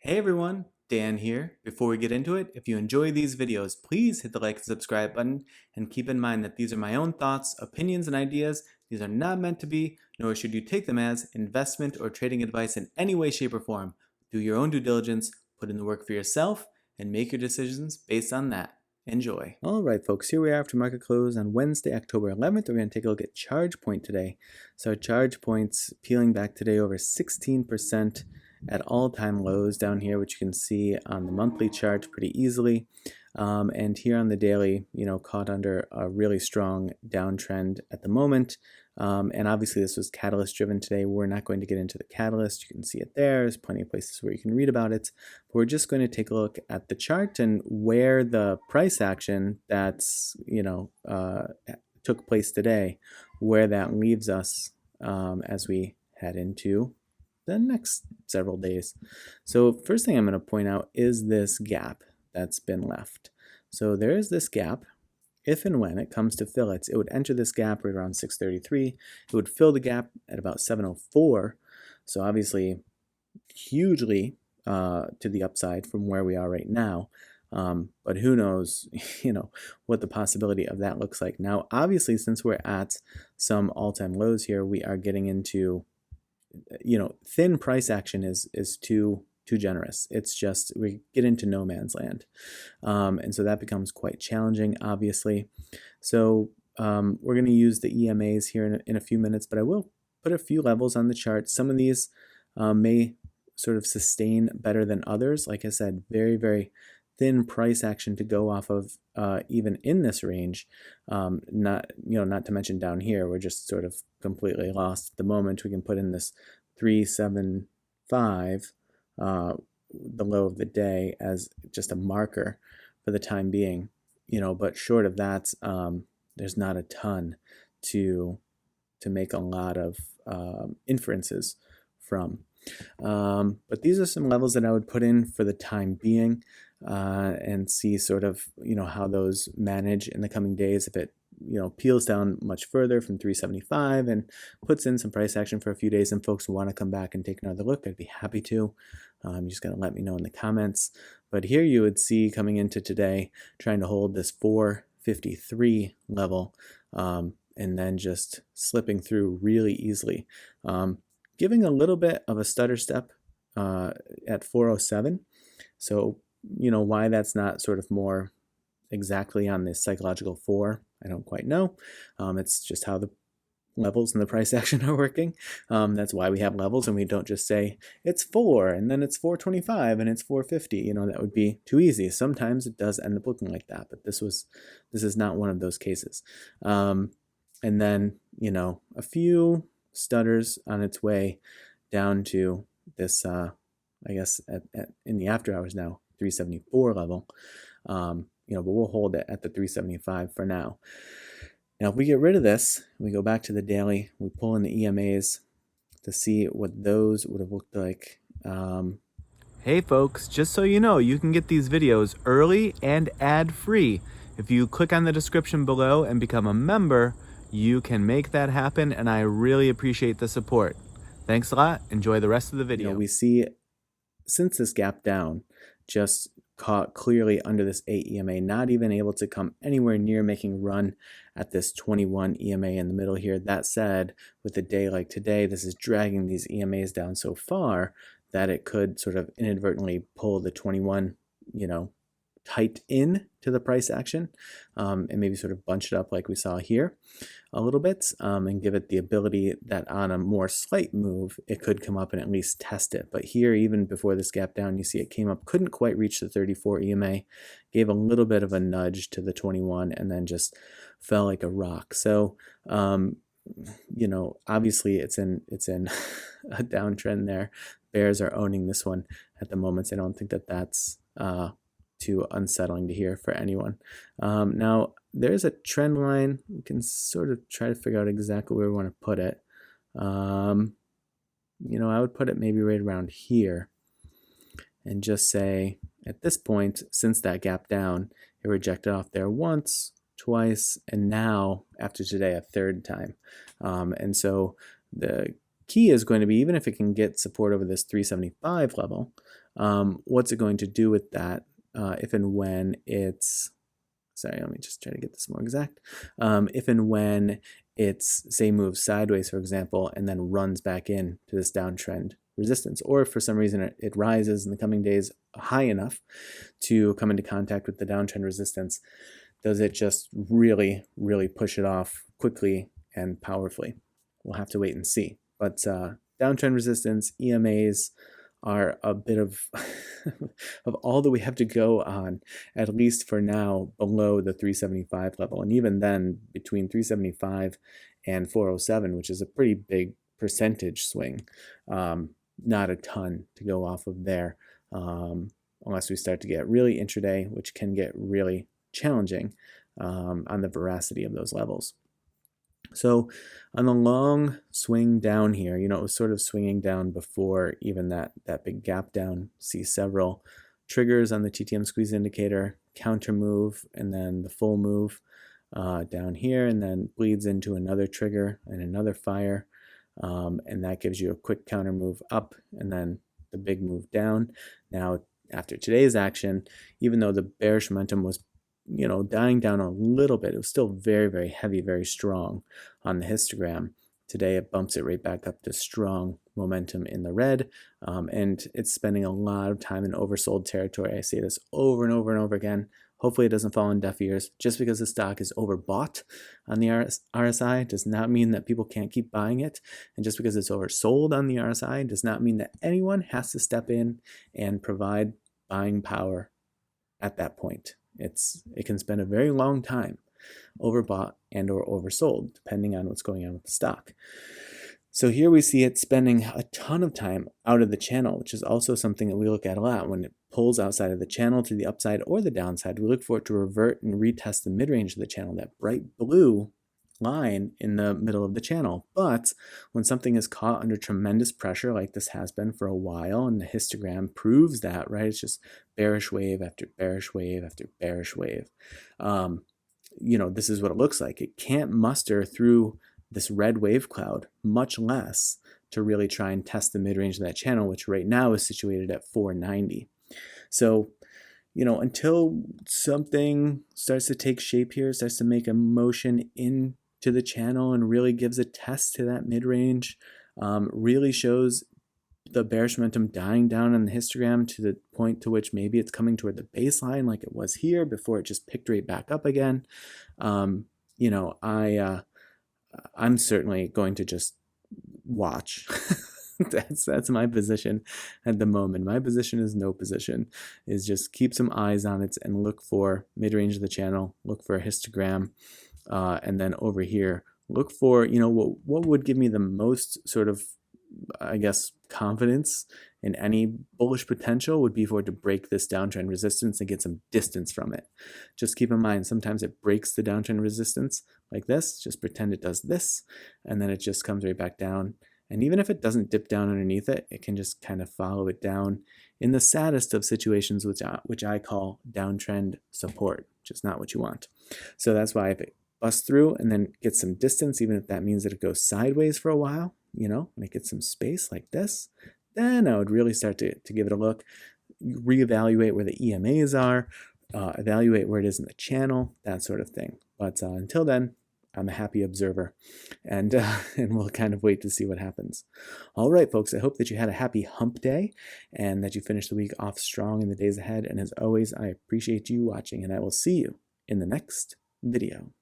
Hey everyone, Dan here. Before we get into it, if you enjoy these videos, please hit the like and subscribe button and keep in mind that these are my own thoughts, opinions, and ideas. These are not meant to be, nor should you take them as investment or trading advice in any way, shape, or form. Do your own due diligence, put in the work for yourself, and make your decisions based on that. Enjoy. All right, folks, here we are after market close on Wednesday, October 11th. We're going to take a look at Chargepoint today. So Chargepoint's peeling back today over 16% at all-time lows down here, which you can see on the monthly chart pretty easily. And here on the daily, caught under a really strong downtrend at the moment. And obviously this was catalyst driven today. We're not going to get into the catalyst. You can see it there. There's plenty of places where you can read about it. But we're just going to take a look at the chart and where the price action that's, took place today, where that leaves us as we head into the next several days. So first thing I'm going to point out is this gap that's been left. So there is this gap. If and when it comes to fill it would enter this gap right around 633. It would fill the gap at about 704. So obviously hugely to the upside from where we are right now. But who knows, what the possibility of that looks like. Now, obviously, since we're at some all-time lows here, we are getting into thin price action is too generous. It's just we get into no man's land, and so that becomes quite challenging, obviously. So we're going to use the EMAs here in a few minutes, but I will put a few levels on the chart. Some of these may sort of sustain better than others. Like I said, very, very thin price action to go off of even in this range. Not to mention down here, we're just sort of completely lost at the moment. We can put in this 375, the low of the day, as just a marker for the time being. But short of that, there's not a ton to make a lot of inferences from. But these are some levels that I would put in for the time being. And see sort of, how those manage in the coming days. If it, peels down much further from 375 and puts in some price action for a few days and folks want to come back and take another look, I'd be happy to. You just got to let me know in the comments. But here you would see coming into today, trying to hold this 453 level and then just slipping through really easily. Giving a little bit of a stutter step at 407. So why that's not sort of more exactly on this psychological 4, I don't quite know. It's just how the levels and the price action are working. That's why we have levels and we don't just say it's 4 and then it's 425 and it's 450. That would be too easy. Sometimes it does end up looking like that, but this is not one of those cases. And then, a few stutters on its way down to this, I guess in the after hours now, 374 level, but we'll hold it at the 375 for now. Now, if we get rid of this, we go back to the daily, we pull in the EMAs to see what those would have looked like. Hey folks, just so you know, you can get these videos early and ad-free. If you click on the description below and become a member, you can make that happen, and I really appreciate the support. Thanks a lot. Enjoy the rest of the video. We see, since this gap down, just caught clearly under this 8 EMA, not even able to come anywhere near making run at this 21 EMA in the middle here. That said, with a day like today, this is dragging these EMAs down so far that it could sort of inadvertently pull the 21, tight in to the price action and maybe sort of bunch it up like we saw here a little bit and give it the ability that on a more slight move it could come up and at least test it. But here, even before this gap down, you see it came up, couldn't quite reach the 34 EMA, gave a little bit of a nudge to the 21 and then just fell like a rock. So obviously it's in a downtrend there. Bears are owning this one at the moment. I don't think that that's too unsettling to hear for anyone. Now, there's a trend line. We can sort of try to figure out exactly where we want to put it. I would put it maybe right around here and just say, at this point, since that gap down, it rejected off there once, twice, and now, after today, a third time. And so the key is going to be, even if it can get support over this 375 level, what's it going to do with that if and when it's, sorry, let me just try to get this more exact. If and when it's, say, moves sideways, for example, and then runs back in to this downtrend resistance, or if for some reason it rises in the coming days high enough to come into contact with the downtrend resistance, does it just really, really push it off quickly and powerfully? We'll have to wait and see. But downtrend resistance, EMAs, are a bit of of all that we have to go on, at least for now, below the 375 level. And even then, between 375 and 407, which is a pretty big percentage swing, not a ton to go off of there, unless we start to get really intraday, which can get really challenging on the veracity of those levels. So on the long swing down here, it was sort of swinging down before even that big gap down. See several triggers on the TTM squeeze indicator, counter move, and then the full move down here, and then bleeds into another trigger and another fire. And that gives you a quick counter move up and then the big move down. Now, after today's action, even though the bearish momentum was dying down a little bit, it was still very, very heavy, very strong on the histogram. Today, it bumps it right back up to strong momentum in the red, and it's spending a lot of time in oversold territory. I say this over and over and over again. Hopefully, it doesn't fall on deaf ears. Just because the stock is overbought on the RSI does not mean that people can't keep buying it. And just because it's oversold on the RSI does not mean that anyone has to step in and provide buying power at that point. It can spend a very long time overbought and or oversold, depending on what's going on with the stock. So here we see it spending a ton of time out of the channel, which is also something that we look at a lot. When it pulls outside of the channel to the upside or the downside, we look for it to revert and retest the mid-range of the channel, that bright blue line in the middle of the channel. But when something is caught under tremendous pressure, like this has been for a while, and the histogram proves that, right? It's just bearish wave after bearish wave after bearish wave. This is what it looks like. It can't muster through this red wave cloud, much less to really try and test the mid-range of that channel, which right now is situated at 490. So until something starts to take shape here, starts to make a motion into the channel and really gives a test to that mid-range, really shows the bearish momentum dying down on the histogram to the point to which maybe it's coming toward the baseline like it was here before it just picked right back up again. I'm certainly going to just watch. That's my position at the moment. My position is no position, is just keep some eyes on it and look for mid-range of the channel, look for a histogram, and then over here, look for, what would give me the most sort of, I guess, confidence in any bullish potential would be for it to break this downtrend resistance and get some distance from it. Just keep in mind, sometimes it breaks the downtrend resistance like this. Just pretend it does this, and then it just comes right back down. And even if it doesn't dip down underneath it, it can just kind of follow it down in the saddest of situations, which I call downtrend support, which is not what you want. So that's why if it busts through and then gets some distance, even if that means that it goes sideways for a while, and it gets some space like this, then I would really start to give it a look, reevaluate where the EMAs are, evaluate where it is in the channel, that sort of thing. But until then, I'm a happy observer, and we'll kind of wait to see what happens. All right, folks, I hope that you had a happy hump day and that you finish the week off strong in the days ahead. And as always, I appreciate you watching, and I will see you in the next video.